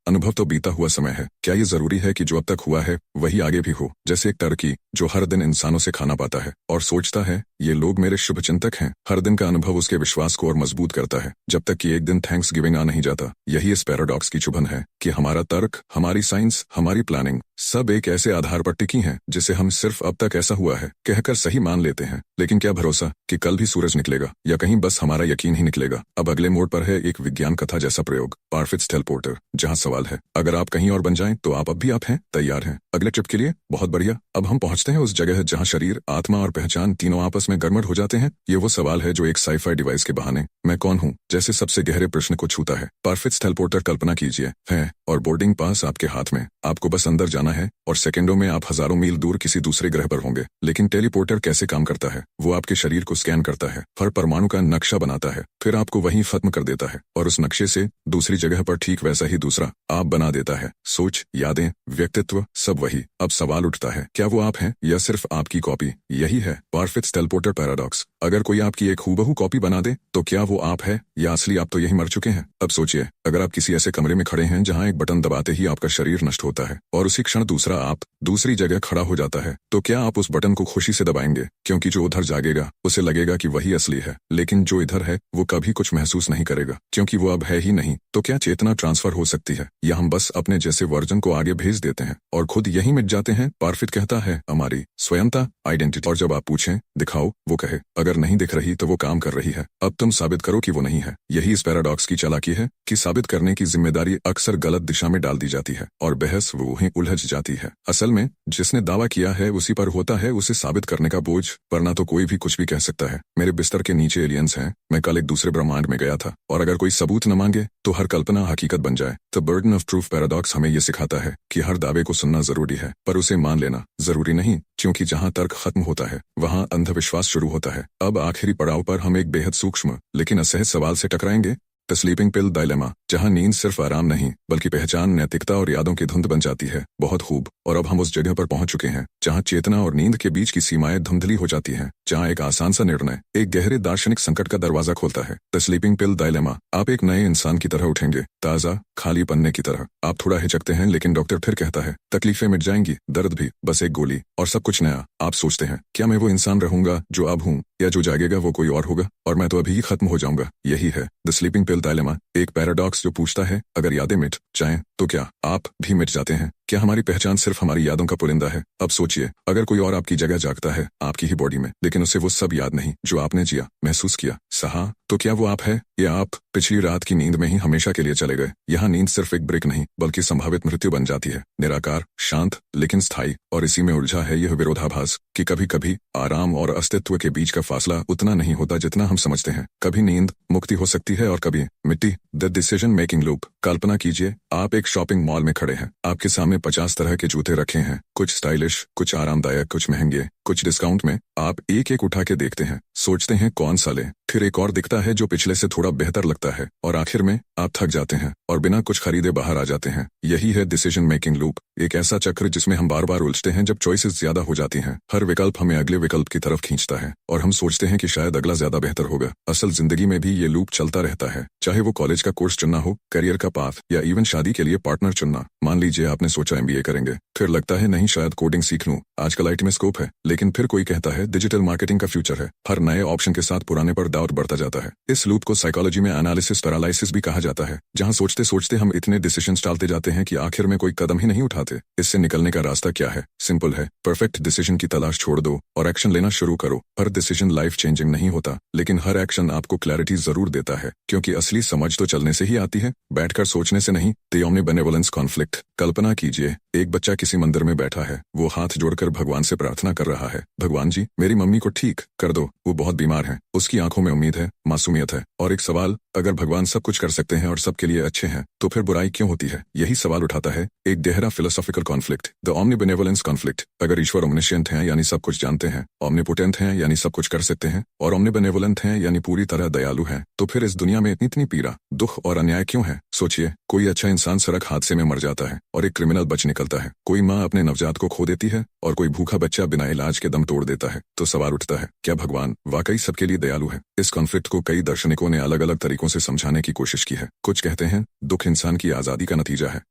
अनुभव तो बीता हुआ समय है। क्या ये जरूरी है कि जो अब तक हुआ है वही आगे भी हो? जैसे एक टर्की जो हर दिन इंसानों से खाना पाता है और सोचता है ये लोग मेरे शुभचिंतक हैं, हर दिन का अनुभव उसके विश्वास को और मजबूत करता है जब तक कि एक दिन थैंक्स गिविंग आ नहीं जाता। यही इस पैराडॉक्स की चुभन है कि हमारा तर्क, हमारी साइंस, हमारी प्लानिंग सब एक ऐसे आधार पर टिकी हैं जिसे हम सिर्फ अब तक ऐसा हुआ है कहकर सही मान लेते हैं। लेकिन क्या भरोसा कि कल भी सूरज निकलेगा या कहीं बस हमारा यकीन ही निकलेगा। अब अगले मोड़ पर है एक विज्ञान कथा जैसा प्रयोग, पारफिट्स टेलीपोर्टर, जहां सवाल है अगर आप कहीं और बन जाएं तो आप अब भी आप हैं, तैयार हैं अगले ट्रिप के लिए? बहुत बढ़िया। अब हम पहुंचते हैं उस जगह जहां शरीर, आत्मा और पहचान तीनों आपस में गड़बड़ हो जाते हैं। ये वो सवाल है जो एक साईफाई डिवाइस के बहाने मैं कौन हूं जैसे सबसे गहरे प्रश्न को छूता है। पारफिट्स टेलीपोर्टर, कल्पना कीजिए, है और बोर्डिंग पास आपके हाथ में। आपको बस अंदर जाना है और सेकंडों में आप हजारों मील दूर किसी दूसरे ग्रह पर होंगे। लेकिन टेलीपोर्टर कैसे काम करता है? वो आपके शरीर को स्कैन करता है, हर परमाणु का नक्शा बनाता है, फिर आपको वहीं खत्म कर देता है और उस नक्शे से दूसरी जगह पर ठीक वैसा ही दूसरा आप बना देता है। सोच, यादें, व्यक्तित्व सब वही। अब सवाल उठता है, क्या वो आप हैं या सिर्फ आपकी कॉपी? यही है पारफिट्स टेलीपोर्टर पैराडॉक्स। अगर कोई आपकी एक हूबहू कॉपी बना दे तो क्या वो आप है या असली आप तो यही मर चुके हैं? अब सोचिए, अगर आप किसी ऐसे कमरे में खड़े हैं जहां एक बटन दबाते ही आपका शरीर नष्ट होता है और उसी क्षण दूसरा आप दूसरी जगह खड़ा हो जाता है, तो क्या आप उस बटन को खुशी से दबाएंगे? क्योंकि जो उधर जागेगा उसे लगेगा कि वही असली है, लेकिन जो इधर है वो कभी कुछ महसूस नहीं करेगा क्योंकि वो अब है ही नहीं। तो क्या चेतना ट्रांसफर हो सकती है या हम बस अपने जैसे वर्जन को आगे भेज देते हैं और खुद यही मिट जाते हैं? पारफिट कहता है हमारी स्वयंता, आइडेंटिटी। और जब आप पूछें दिखाओ, वो कहे अगर नहीं दिख रही तो वो काम कर रही है, अब तुम साबित करो कि वो नहीं है। यही इस पैराडॉक्स की चालाकी है कि साबित करने की जिम्मेदारी अक्सर गलत दिशा में डाल दी जाती है और बहस वहीं उलझ जाती है। असल में जिसने दावा किया है उसी पर होता है उसे साबित करने का बोझ, वरना तो कोई भी कुछ भी कह सकता है। मेरे बिस्तर के नीचे एलियंस हैं, मैं कल एक दूसरे ब्रह्मांड में गया था, और अगर कोई सबूत न मांगे तो हर कल्पना हकीकत बन जाए। The burden of proof paradox हमें यह सिखाता है कि हर दावे को सुनना जरूरी है पर उसे मान लेना जरूरी नहीं, क्योंकि जहां तर्क खत्म होता है वहां अंधविश्वास शुरू होता है। अब आखिरी पड़ाव पर हम एक बेहद सूक्ष्म लेकिन असहज सवाल से टकराएंगे, द स्लीपिंग पिल डायलेमा, जहां नींद सिर्फ आराम नहीं बल्कि पहचान, नैतिकता और यादों की धुंध बन जाती है। बहुत खूब। और अब हम उस जगह पर पहुंच चुके हैं जहां चेतना और नींद के बीच की सीमाएं धुंधली हो जाती हैं, जहां एक आसान सा निर्णय एक गहरे दार्शनिक संकट का दरवाजा खोलता है। The sleeping pill dilemma. आप एक नए इंसान की तरह उठेंगे, ताजा, खाली पन्ने की तरह। आप थोड़ा हिचकते हैं लेकिन डॉक्टर फिर कहता है तकलीफें मिट जाएंगी, दर्द भी, बस एक गोली और सब कुछ नया। आप सोचते हैं क्या मैं वो इंसान रहूंगा जो अब हूं, या जो जागेगा वो कोई और होगा और मैं तो अभी ही खत्म हो जाऊंगा? यही है द स्लीपिंग पिल डायलेमा, एक पैराडॉक्स जो पूछता है अगर यादें मिट जाएं तो क्या आप भी मिट जाते हैं? क्या हमारी पहचान सिर्फ हमारी यादों का पुलिंदा है? अब सोचिए, अगर कोई और आपकी जगह जागता है आपकी ही बॉडी में, लेकिन उसे वो सब याद नहीं जो आपने जिया, महसूस किया, सहा, तो क्या वो आप है या आप पिछली रात की नींद में ही हमेशा के लिए चले गए? यहाँ नींद सिर्फ एक ब्रेक नहीं बल्कि संभावित मृत्यु बन जाती है, निराकार, शांत लेकिन स्थायी। और इसी में उलझा है यह विरोधाभास कि कभी कभी आराम और अस्तित्व के बीच का फासला उतना नहीं होता जितना हम समझते हैं। कभी नींद मुक्ति हो सकती है और कभी मिट्टी। The decision making loop. कल्पना कीजिए आप एक शॉपिंग मॉल में खड़े हैं, आपके सामने 50 तरह के जूते रखे हैं, कुछ स्टाइलिश, कुछ आरामदायक, कुछ महंगे, कुछ डिस्काउंट में। आप एक एक उठा के देखते हैं, सोचते हैं कौन सा लें, फिर एक और दिखता है जो पिछले से थोड़ा बेहतर लगता है और आखिर में आप थक जाते हैं और बिना कुछ खरीदे बाहर आ जाते हैं। यही है डिसीजन मेकिंग लूप, एक ऐसा चक्र जिसमें हम बार बार उलझते हैं जब चॉइसेस ज्यादा हो जाती हैं। हर विकल्प हमें अगले विकल्प की तरफ खींचता है और हम सोचते हैं कि शायद अगला ज्यादा बेहतर होगा। असल जिंदगी में भी ये लूप चलता रहता है, चाहे वो कॉलेज का कोर्स चुनना हो, करियर का पाथ या इवन शादी के लिए पार्टनर चुनना। मान लीजिए आपने सोचा MBA करेंगे, फिर लगता है नहीं शायद कोडिंग सीख लूं, आजकल IT में स्कोप है, लेकिन फिर कोई कहता है डिजिटल मार्केटिंग का फ्यूचर है। हर नए ऑप्शन के साथ पुराने पर डाउट बढ़ता जाता है। इस लूप को साइकोलॉजी में एनालिसिस पैरालिसिस भी कहा जाता है, जहां सोचते सोचते हम इतने डिसीजंस टालते जाते हैं कि आखिर में कोई कदम ही नहीं उठाते। इससे निकलने का रास्ता क्या है? सिंपल है, परफेक्ट डिसीजन की तलाश छोड़ दो और एक्शन लेना शुरू करो। हर डिसीजन लाइफ चेंजिंग नहीं होता, लेकिन हर एक्शन आपको क्लैरिटी जरूर देता है, क्योंकि असली समझ तो चलने से ही आती है, बैठकर सोचने से नहीं। The ओमनीबेनेवोलेंस conflict. कल्पना कीजिए एक बच्चा किसी मंदिर में बैठा है, वो हाथ जोड़कर भगवान से प्रार्थना कर रहा है, भगवान जी मेरी मम्मी को ठीक कर दो, वो बहुत बीमार है। उसकी आंखों में उम्मीद है, मासूमियत है और एक सवाल, अगर भगवान सब कुछ कर सकते हैं और सबके लिए अच्छे हैं तो फिर बुराई क्यों होती है? यही सवाल उठाता है एक गहरा फिलोसॉफिकल कॉन्फ्लिक्ट, द ओमनीबेनेवोलेंस कॉन्फ्लिक्ट। अगर ईश्वर ओमनिशिएंट हैं यानी सब कुछ जानते हैं, ओमनीपोटेंट हैं यानी सब कुछ कर सकते हैं, और ओमनीबेनेवोलेंट हैं यानी पूरी तरह दयालु हैं, तो फिर इस दुनिया में इतनी पीड़ा, दुख और अन्याय क्यों है? सोचिए, कोई अच्छा इंसान सड़क हादसे में मर जाता है और एक क्रिमिनल बच निकलता है, कोई माँ अपने नवजात को खो देती है और कोई भूखा बच्चा बिना इलाज के दम तोड़ देता है। तो सवाल उठता है, क्या भगवान वाकई सबके लिए दयालु है? इस कॉन्फ्लिक्ट को कई दार्शनिकों ने अलग अलग तरीकों से समझाने की कोशिश की है। कुछ कहते हैं दुख इंसान की आजादी का नतीजा है,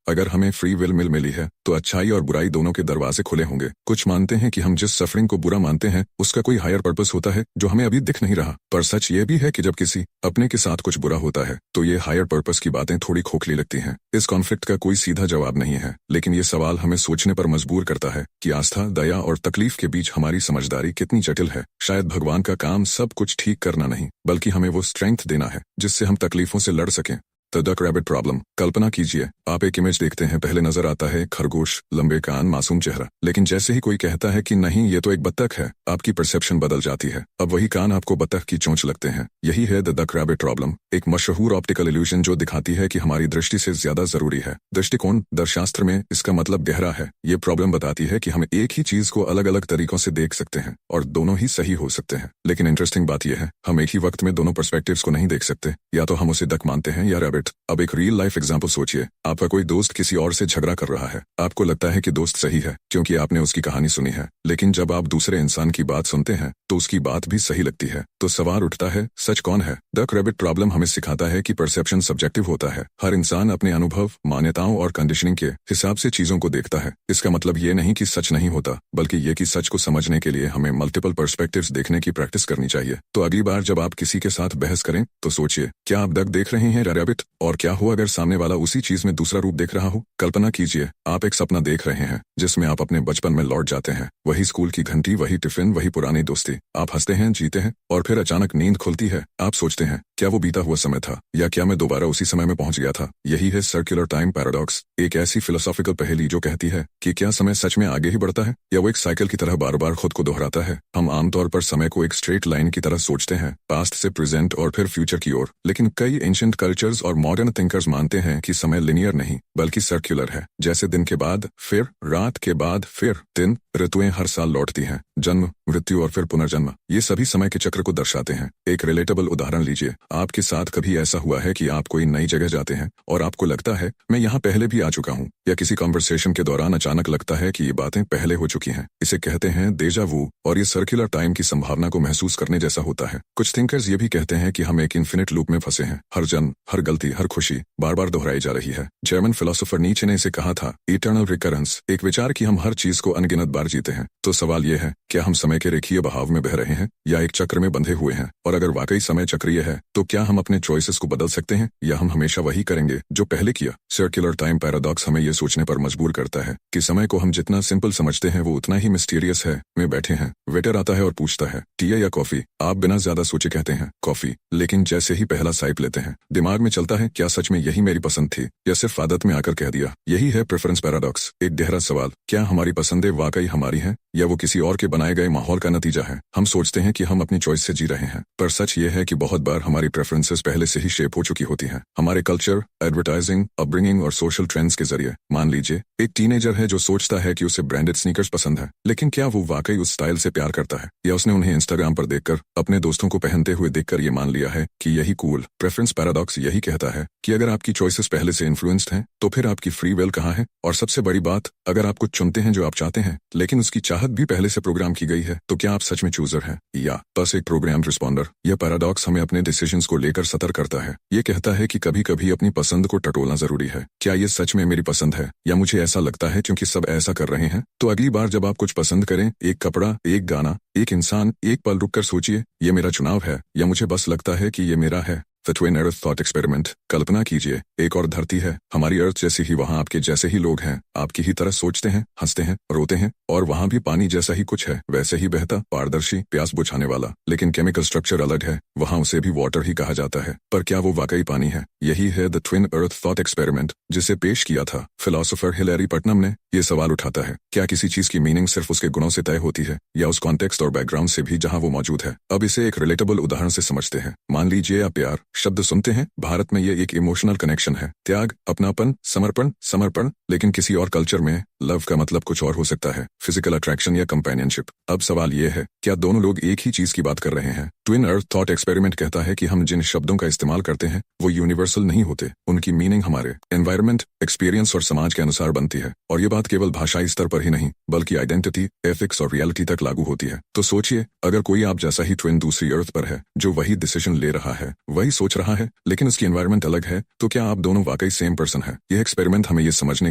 अगर हमें फ्री विल मिली है तो अच्छाई और बुराई दोनों के दरवाजे खुले होंगे। कुछ मानते हैं कि हम जिस सफरिंग को बुरा मानते हैं उसका कोई हायर पर्पस होता है जो हमें अभी दिख नहीं रहा। पर सच ये भी है कि जब किसी अपने के साथ कुछ बुरा होता है तो ये हायर पर्पस की बातें थोड़ी खोखली लगती हैं। इस कॉन्फ्लिक्ट का कोई सीधा जवाब नहीं है, लेकिन ये सवाल हमें सोचने पर मजबूर करता है कि आस्था, दया और तकलीफ के बीच हमारी समझदारी कितनी जटिल है। शायद भगवान का काम सब कुछ ठीक करना नहीं, बल्कि हमें वो स्ट्रेंथ देना है जिससे हम तकलीफों से लड़ सकें। The duck rabbit problem. कल्पना कीजिए, आप एक इमेज देखते हैं, पहले नजर आता है खरगोश, लंबे कान, मासूम चेहरा, लेकिन जैसे ही कोई कहता है कि नहीं ये तो एक बत्तख है, आपकी परसेप्शन बदल जाती है। अब वही कान आपको बत्तख की चोंच लगते हैं। यही है द डक रैबिट प्रॉब्लम, एक मशहूर ऑप्टिकल इल्यूजन जो दिखाती है कि हमारी दृष्टि से ज्यादा जरूरी है दृष्टिकोण। दर्शशास्त्र में इसका मतलब गहरा है। ये प्रॉब्लम बताती है कि हम एक ही चीज को अलग अलग तरीकों से देख सकते हैं और दोनों ही सही हो सकते हैं। लेकिन इंटरेस्टिंग बात यह है, हम एक ही वक्त में दोनों पर्सपेक्टिव्स को नहीं देख सकते। या तो हम उसे डक मानते हैं या रैबिट। अब एक रियल लाइफ एग्जांपल सोचिए, आपका कोई दोस्त किसी और से झगड़ा कर रहा है। आपको लगता है कि दोस्त सही है क्योंकि आपने उसकी कहानी सुनी है, लेकिन जब आप दूसरे इंसान की बात सुनते हैं तो उसकी बात भी सही लगती है। तो सवाल उठता है, सच कौन है? डक रैबिट प्रॉब्लम हमें सिखाता है कि परसेप्शन सब्जेक्टिव होता है। हर इंसान अपने अनुभव, मान्यताओं और कंडीशनिंग के हिसाब से चीजों को देखता है। इसका मतलब ये नहीं कि सच नहीं होता, बल्कि ये कि सच को समझने के लिए हमें मल्टीपल पर्सपेक्टिव्स देखने की प्रैक्टिस करनी चाहिए। तो अगली बार जब आप किसी के साथ बहस करें तो सोचिए, क्या आप डक देख रहे हैं या रैबिट? और क्या हो अगर सामने वाला उसी चीज में दूसरा रूप देख रहा हो? कल्पना कीजिए, आप एक सपना देख रहे हैं जिसमें आप अपने बचपन में लौट जाते हैं। वही स्कूल की घंटी, वही टिफिन, वही पुरानी दोस्ती। आप हंसते हैं, जीते हैं, और फिर अचानक नींद खुलती है। आप सोचते हैं, क्या वो बीता हुआ समय था, या क्या मैं दोबारा उसी समय में पहुंच गया था? यही है सर्कुलर टाइम पैराडॉक्स, एक ऐसी फिलोसॉफिकल पहेली जो कहती है कि क्या समय सच में आगे ही बढ़ता है या वो एक साइकिल की तरह बार बार खुद को दोहराता है। हम आमतौर पर समय को एक स्ट्रेट लाइन की तरह सोचते हैं, पास्ट से प्रेजेंट और फिर फ्यूचर की ओर, लेकिन कई एंशिएंट कल्चर्स और मॉडर्न थिंकर्स मानते हैं कि समय लिनियर नहीं बल्कि सर्कुलर है। जैसे दिन के बाद फिर रात, के बाद फिर दिन। ऋतुएं हर साल लौटती हैं, जन्म, मृत्यु और फिर पुनर्जन्म, ये सभी समय के चक्र को दर्शाते हैं। एक रिलेटेबल उदाहरण लीजिए, आपके साथ कभी ऐसा हुआ है कि आप कोई नई जगह जाते हैं और आपको लगता है मैं यहाँ पहले भी आ चुका हूँ, या किसी कॉन्वर्सेशन के दौरान अचानक लगता है कि ये बातें पहले हो चुकी हैं। इसे कहते हैं डेजा वू, और ये सर्कुलर टाइम की संभावना को महसूस करने जैसा होता है। कुछ थिंकर्स ये भी कहते हैं कि हम एक इन्फिनिट लूप में फंसे हैं, हर जन्म, हर गलती, हर खुशी बार बार दोहराई जा रही है। जर्मन फिलोसोफर नीचे ने इसे कहा था इटर्नल रिकरेंस, एक विचार कि हम हर चीज को अनगिनत बार जीते हैं। तो सवाल यह है, क्या हम समय के रेखीय बहाव में बह रहे हैं या एक चक्र में बंधे हुए हैं? और अगर वाकई समय चक्रीय है तो क्या हम अपने चॉइसेस को बदल सकते हैं या हम हमेशा वही करेंगे जो पहले किया? सर्कुलर टाइम पैराडॉक्स हमें यह सोचने पर मजबूर करता है कि समय को हम जितना सिंपल समझते हैं वो उतना ही मिस्टीरियस है। में बैठे हैं, वेटर आता है और पूछता है टी या कॉफी? आप बिना ज्यादा सोचे कहते हैं कॉफी, लेकिन जैसे ही पहला साइप लेते हैं दिमाग में चलता है क्या सच में यही मेरी पसंद थी या सिर्फ आदत में आकर कह दिया? यही है प्रेफरेंस पैराडॉक्स, एक गहरा सवाल, क्या हमारी पसंदें वाकई हमारी हैं या वो किसी और के बनाए गए माहौल का नतीजा है? हम सोचते हैं कि हम अपनी चॉइस से जी रहे हैं, पर सच ये है कि बहुत बार हमारी प्रेफरेंसेस पहले से ही शेप हो चुकी होती हैं, हमारे कल्चर, एडवर्टाइजिंग, अपब्रिंगिंग और सोशल ट्रेंड्स के जरिए। मान लीजिए एक टीनेजर है जो सोचता है कि उसे ब्रांडेड स्नीकर्स पसंद है, लेकिन क्या वो वाकई उस स्टाइल से प्यार करता है या उसने उन्हें इंस्टाग्राम पर देखकर, अपने दोस्तों को पहनते हुए देखकर ये मान लिया है कि यही कूल? प्रेफरेंस पैराडॉक्स यही कहता है कि अगर आपकी चॉइसेस पहले से इन्फ्लुएंस्ड हैं तो फिर आपकी फ्री विल कहाँ है? और सबसे बड़ी बात, अगर आप कुछ चुनते हैं जो आप चाहते हैं लेकिन उसकी चाहत भी पहले से प्रोग्राम की गई है, तो क्या आप सच में चूजर हैं या बस एक प्रोग्राम्ड रिस्पॉन्डर? यह पैराडॉक्स हमें अपने डिसीजंस को लेकर सतर्क करता है। ये कहता है कि कभी कभी अपनी पसंद को टटोलना जरूरी है। क्या ये सच में मेरी पसंद है या मुझे ऐसा लगता है क्योंकि सब ऐसा कर रहे हैं? तो अगली बार जब आप कुछ पसंद करें, एक कपड़ा, एक गाना, एक इंसान, एक पल रुककर सोचिए, ये मेरा चुनाव है या मुझे बस लगता है कि ये मेरा है। The twin earth thought experiment. कल्पना कीजिए, एक और धरती है, हमारी अर्थ जैसी ही, वहाँ आपके जैसे ही लोग हैं, आपकी ही तरह सोचते हैं, हंसते हैं, रोते हैं, और वहाँ भी पानी जैसा ही कुछ है, वैसे ही बहता, पारदर्शी, प्यास बुझाने वाला, लेकिन केमिकल स्ट्रक्चर अलग है। वहाँ उसे भी वाटर ही कहा जाता है, पर क्या वो वाकई पानी है? यही है the twin earth thought experiment, जिसे पेश किया था फिलोसोफर हिलैरी पटनम ने। ये सवाल उठाता है, क्या किसी चीज की मीनिंग सिर्फ उसके गुणों से तय होती है या उस कॉन्टेक्स्ट और बैकग्राउंड से भी जहाँ वो मौजूद है? अब इसे एक रिलेटेबल उदाहरण से समझते हैं। मान लीजिए आप प्यार, शब्द सुनते हैं, भारत में ये एक इमोशनल कनेक्शन है, त्याग, अपनापन, समर्पण, समर्पण। लेकिन किसी और कल्चर में लव का मतलब कुछ और हो सकता है, फिजिकल अट्रैक्शन या कंपेनियनशिप। अब सवाल ये है, क्या दोनों लोग एक ही चीज की बात कर रहे हैं? ट्विन अर्थ थॉट एक्सपेरिमेंट कहता है कि हम जिन शब्दों का इस्तेमाल करते हैं वो यूनिवर्सल नहीं होते, उनकी मीनिंग हमारे एनवायरनमेंट, एक्सपीरियंस और समाज के अनुसार बनती है। और ये बात केवल भाषाई स्तर पर ही नहीं बल्कि आइडेंटिटी, एथिक्स और रियलिटी तक लागू होती है। तो सोचिए, अगर कोई आप जैसा ही ट्विन दूसरी अर्थ पर है, जो वही डिसीजन ले रहा है, वही सोच रहा है, लेकिन उसकी एनवायरनमेंट अलग है, तो क्या आप दोनों वाकई सेम पर्सन है? यह एक्सपेरिमेंट हमें यह समझने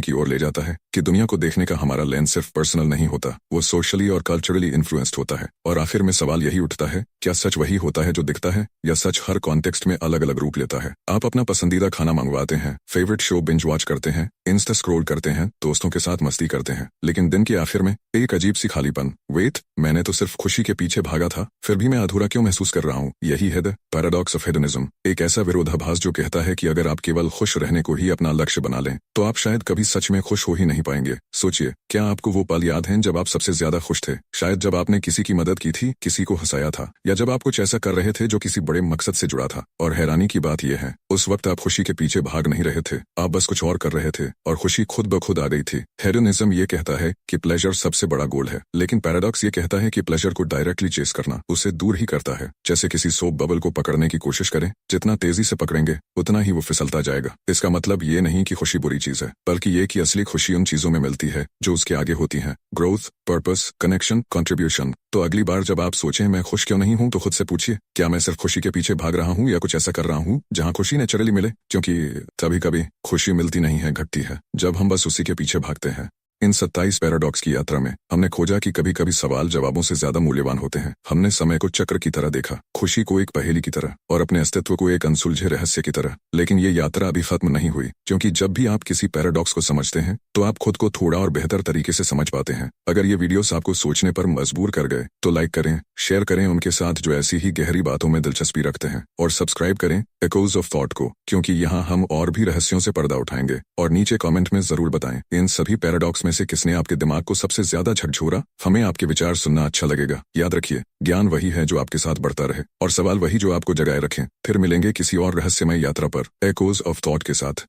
की ओर ले जाता है कि दुनिया को देखने का हमारा लेंस सिर्फ पर्सनल नहीं होता, वो सोशली और कल्चरली इन्फ्लुएंस्ड होता है। और आखिर में सवाल यही उठता है, क्या सच वही होता है जो दिखता है, या सच हर कॉन्टेक्स्ट में अलग अलग रूप लेता है? आप अपना पसंदीदा खाना मंगवाते हैं, फेवरेट शो बिंज वॉच करते हैं, इंस्टा स्क्रॉल करते हैं, दोस्तों के साथ मस्ती करते हैं, लेकिन दिन के आखिर में एक अजीब सी खालीपन, वेट, मैंने तो सिर्फ खुशी के पीछे भागा था, फिर भी मैं अधूरा क्यों महसूस कर रहा हूँ? यही है द पैराडॉक्स ऑफ हेडोनिज्म, एक ऐसा विरोधाभास जो कहता है कि अगर आप केवल खुश रहने को ही अपना लक्ष्य बना लें तो आप शायद कभी सच में खुश हो ही नहीं पाएंगे। सोचिए, क्या आपको वो पल याद हैं जब आप सबसे ज्यादा खुश थे? शायद जब आपने किसी की मदद की थी, किसी को हंसाया था, या जब आप कुछ ऐसा कर रहे थे जो किसी बड़े मकसद से जुड़ा था। और हैरानी की बात यह है, उस वक्त आप खुशी के पीछे भाग नहीं रहे थे, आप बस कुछ और कर रहे थे और खुशी खुद ब खुद आ गई थी। हेडोनिज्म ये कहता है कि प्लेजर सबसे बड़ा गोल है, लेकिन पैराडॉक्स ये कहता है कि प्लेजर को डायरेक्टली चेस करना उसे दूर ही करता है। जैसे किसी सोप बबल को पकड़ने की कोशिश करें, जितना तेजी से पकड़ेंगे उतना ही वो फिसलता जाएगा। इसका मतलब ये नहीं कि खुशी बुरी चीज है, बल्कि ये कि असली खुशी उन चीजों में मिलती है जो उसके आगे होती हैं, ग्रोथ, पर्पस, कनेक्शन, कंट्रीब्यूशन। तो अगली बार जब आप सोचें मैं खुश क्यों नहीं हूं, तो खुद से पूछिए, क्या मैं सिर्फ खुशी के पीछे भाग रहा हूं या कुछ ऐसा कर रहा हूं जहां खुशी नेचुरली मिले? क्योंकि कभी कभी खुशी मिलती नहीं है, घटती है, जब हम बस उसी के पीछे भागते हैं। इन 27 पैराडॉक्स की यात्रा में हमने खोजा कि कभी कभी सवाल जवाबों से ज्यादा मूल्यवान होते हैं। हमने समय को चक्र की तरह देखा, खुशी को एक पहेली की तरह और अपने अस्तित्व को एक अनसुलझे रहस्य की तरह। लेकिन ये यात्रा अभी खत्म नहीं हुई, क्योंकि जब भी आप किसी पैराडॉक्स को समझते हैं तो आप खुद को थोड़ा और बेहतर तरीके से समझ पाते हैं। अगर ये वीडियोस आपको सोचने पर मजबूर कर गए तो लाइक करें, शेयर करें उनके साथ जो ऐसी ही गहरी बातों में दिलचस्पी रखते हैं, और सब्सक्राइब करें एकोज ऑफ थॉट को, क्योंकि यहाँ हम और भी रहस्यों से पर्दा उठाएंगे। और नीचे कमेंट में जरूर बताएं, इन सभी पैराडॉक्स में से किसने आपके दिमाग को सबसे ज्यादा झकझोरा? हमें आपके विचार सुनना अच्छा लगेगा। याद रखिए, ज्ञान वही है जो आपके साथ बढ़ता रहे, और सवाल वही जो आपको जगाए रखें। फिर मिलेंगे किसी और रहस्यमय यात्रा पर एकोज ऑफ थॉट के साथ।